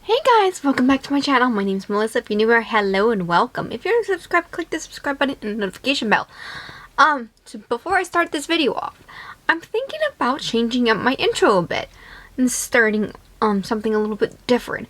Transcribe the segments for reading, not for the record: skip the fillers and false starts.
Hey guys, welcome back to my channel. My name's Melissa. If you're new here, hello and welcome. If you're subscribed, click the subscribe button and the notification bell. So before I start this video off, I'm thinking about changing up my intro a bit and starting something a little bit different.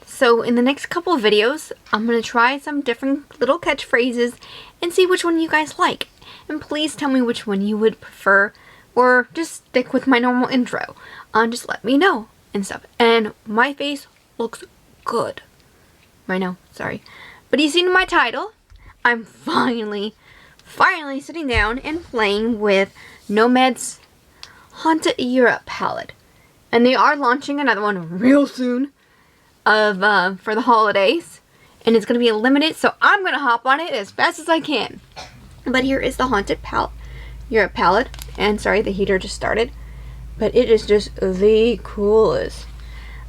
So in the next couple of videos, I'm gonna try some different little catchphrases and see which one you guys like. And please tell me which one you would prefer, or just stick with my normal intro. Just let me know and stuff. And my face looks good right now, sorry. But you seen my title, I'm finally sitting down and playing with Nomad's Haunted Europe palette. And they are launching another one real soon for the holidays. And it's going to be limited, so I'm going to hop on it as fast as I can. But here is the Haunted Europe palette. And sorry, the heater just started. But it is just the coolest.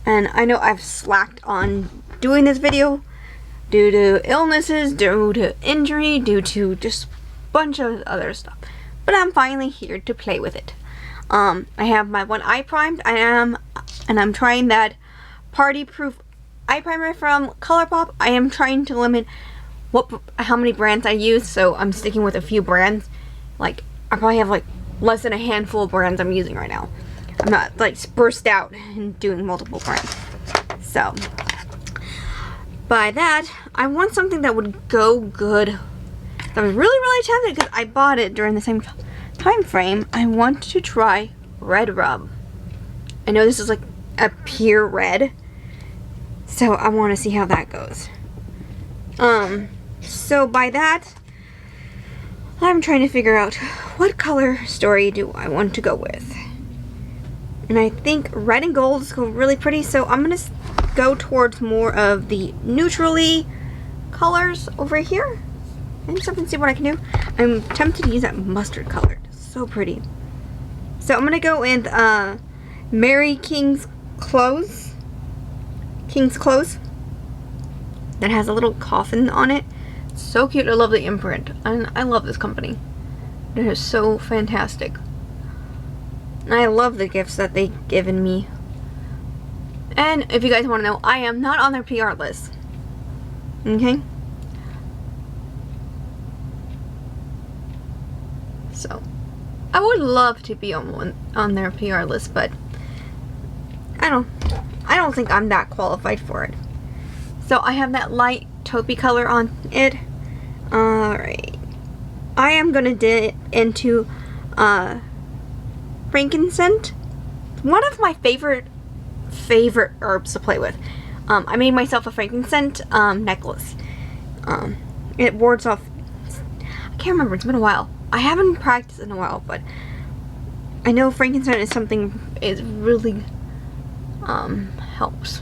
And I know I've slacked on doing this video due to illnesses, due to injury, due to just a bunch of other stuff. But I'm finally here to play with it. I have my one eye primed. And I'm trying that party proof eye primer from ColourPop. I am trying to limit how many brands I use, so I'm sticking with a few brands. Like, I probably have like less than a handful of brands I'm using right now. I'm not like burst out and doing multiple brands. So by that, I want something that would go good. I was really tempted because I bought it during the same time frame. I want to try Red Rub. I know this is like a pure red, so I want to see how that goes. So by that, I'm trying to figure out what color story do I want to go with. And I think red and gold is really pretty, so I'm going to go towards more of the neutrally colors over here. And see what I can do. I'm tempted to use that mustard color. It's so pretty. So I'm going to go with Mary King's Clothes. That has a little coffin on it. It's so cute. I love the imprint. And I love this company. It is so fantastic. And I love the gifts that they've given me. And if you guys want to know, I am not on their PR list. Okay? So, I would love to be on their PR list, but I don't think I'm that qualified for it. So I have that light taupey color on it. Alright. I am gonna dip into frankincense. One of my favorite herbs to play with. I made myself a frankincense necklace. It wards off, I can't remember, it's been a while. I haven't practiced in a while, but I know frankincense is something it really helps.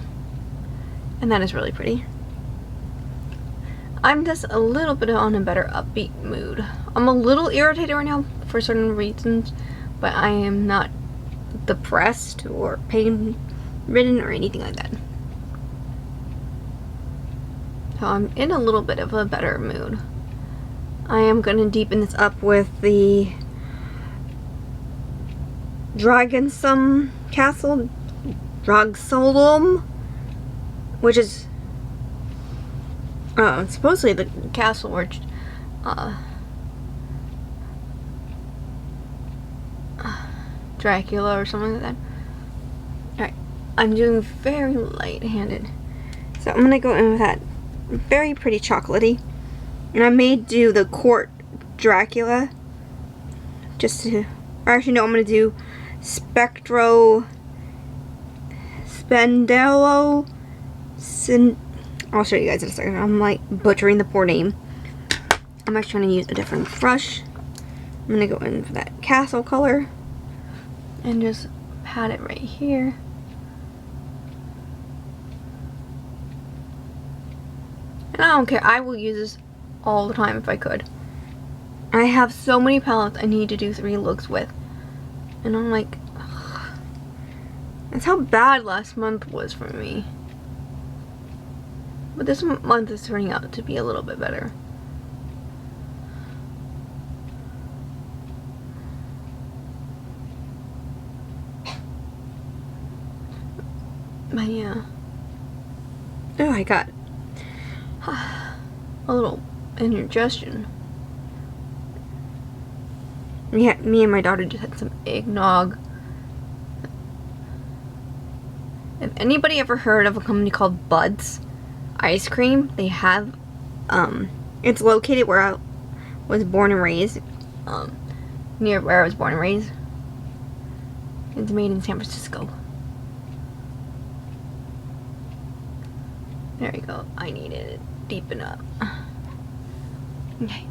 And that is really pretty. I'm just a little bit on a better upbeat mood. I'm a little irritated right now for certain reasons, but I am not depressed or pain-ridden or anything like that. So I'm in a little bit of a better mood. I am going to deepen this up with the Dragonsum Castle Dragsolum, which is supposedly the castle where Dracula or something like that. Alright, I'm doing very light-handed. So I'm going to go in with that very pretty chocolatey. And I may do the Court Dracula. Just to, or actually no, I'm going to do Spectro Spendello. I'll show you guys in a second. I'm like butchering the poor name. I'm actually trying to use a different brush. I'm going to go in for that castle color. And just pat it right here. And I don't care. I will use this all the time if I could. I have so many palettes I need to do 3 looks with. And I'm like, ugh. That's how bad last month was for me. But this month is turning out to be a little bit better. But yeah. Oh, I got a little indigestion. Yeah, me and my daughter just had some eggnog. If anybody ever heard of a company called Bud's Ice Cream, they have, it's located where I was born and raised, near where I was born and raised. It's made in San Francisco. There we go. I needed it deepen up. Okay.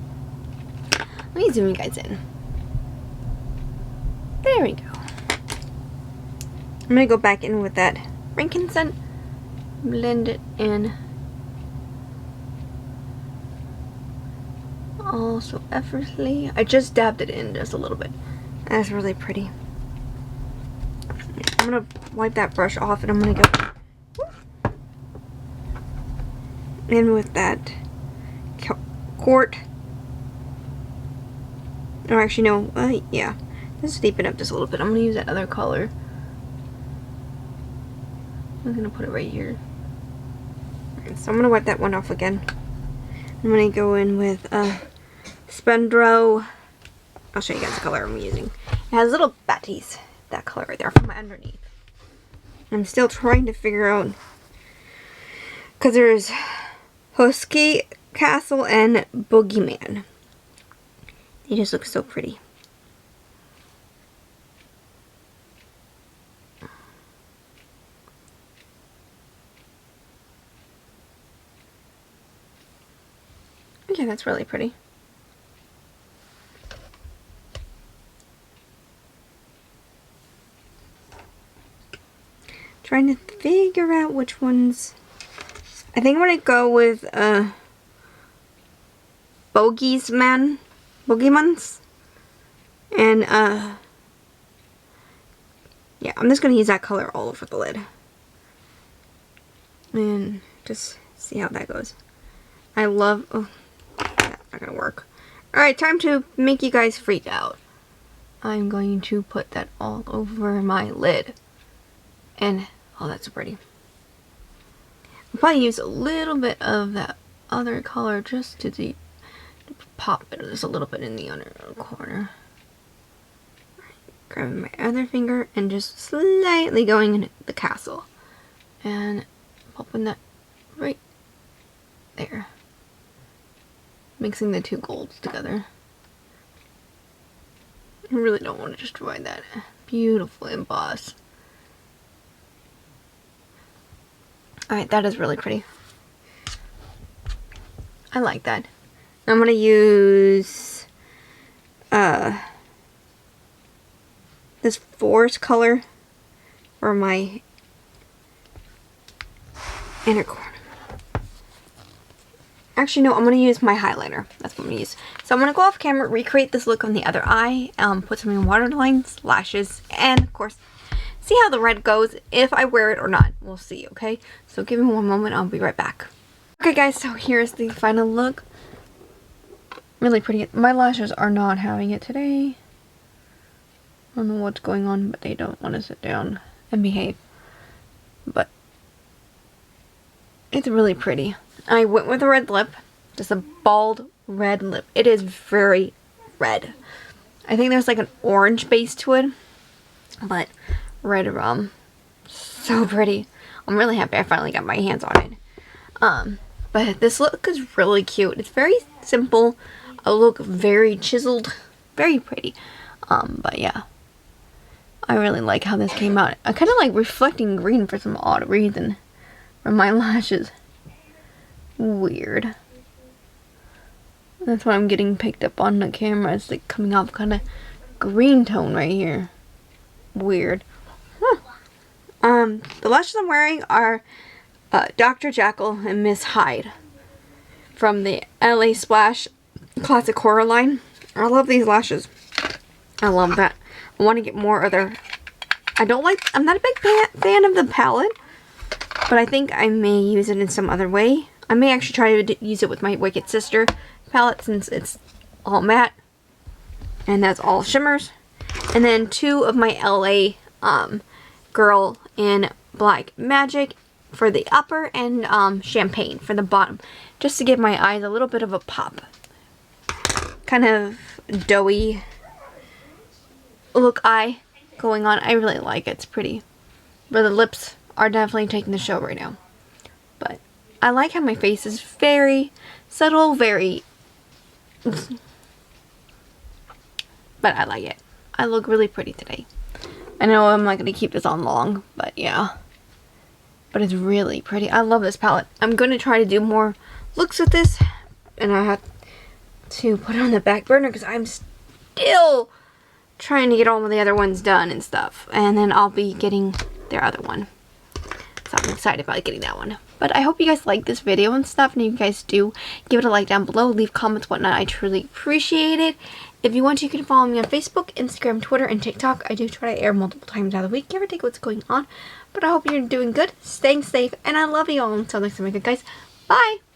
Let me zoom you guys in. There we go. I'm gonna go back in with that frankincense, blend it in. Also effortlessly. I just dabbed it in just a little bit. That's really pretty. I'm gonna wipe that brush off and I'm gonna go in with that quart. Or actually no, yeah. Let's deepen up just a little bit. I'm gonna use that other color. I'm gonna put it right here. Alright, so I'm gonna wipe that one off again. I'm gonna go in with Spendro. I'll show you guys the color I'm using. It has little batties. That color right there from my underneath. I'm still trying to figure out, because there's Husky Castle and Boogeyman. They just look so pretty. Okay, that's really pretty. Trying to figure out which ones. I think I'm gonna go with Boogeyman's, and yeah, I'm just gonna use that color all over the lid and just see how that goes. I love, oh, that's not gonna work. Alright, time to make you guys freak out. I'm going to put that all over my lid. And, oh, that's so pretty. I'll probably use a little bit of that other color just to pop it just a little bit in the other corner. Grabbing my other finger and just slightly going in the castle. And popping that right there. Mixing the two golds together. I really don't want to destroy that beautiful emboss. Alright, that is really pretty. I like that. I'm going to use this forest color for my inner corner. Actually, no, I'm going to use my highlighter. That's what I'm going to use. So I'm going to go off camera, recreate this look on the other eye, put some in waterlines, lashes, and of course, see how the red goes, if I wear it or not. We'll see, okay? So give me one moment, I'll be right back. Okay guys, so here's the final look. Really pretty. My lashes are not having it today. I don't know what's going on, but they don't want to sit down and behave. But it's really pretty. I went with a red lip. Just a bald red lip. It is very red. I think there's like an orange base to it. But red rum. So pretty. I'm really happy I finally got my hands on it. But this look is really cute. It's very simple. A look very chiseled. Very pretty. But yeah. I really like how this came out. I kind of like reflecting green for some odd reason from my lashes. Weird. That's why I'm getting picked up on the camera. It's like coming off kind of green tone right here. Weird. The lashes I'm wearing are Dr. Jackley and Miss Hyde from the LA Splash Classic Horror line. I love these lashes. I love that. I want to get more other. I'm not a big fan of the palette, but I think I may use it in some other way. I may actually try to use it with my Wicked Sister palette since it's all matte and that's all shimmers. And then two of my LA Girl in Black Magic for the upper and champagne for the bottom, just to give my eyes a little bit of a pop. Kind of doughy look eye going on. I really like it. It's pretty. But the lips are definitely taking the show right now. But I like how my face is very subtle, very... but I like it. I look really pretty today. I know I'm not going to keep this on long, but yeah. But it's really pretty. I love this palette. I'm going to try to do more looks with this. And I have to put it on the back burner because I'm still trying to get all of the other ones done and stuff. And then I'll be getting their other one. So I'm excited about getting that one. But I hope you guys like this video and stuff. And if you guys do, give it a like down below. Leave comments, whatnot. I truly appreciate it. If you want to, you can follow me on Facebook, Instagram, Twitter, and TikTok. I do try to air multiple times out of the week. Give or take what's going on. But I hope you're doing good, staying safe, and I love you all. Until next time, guys. Bye!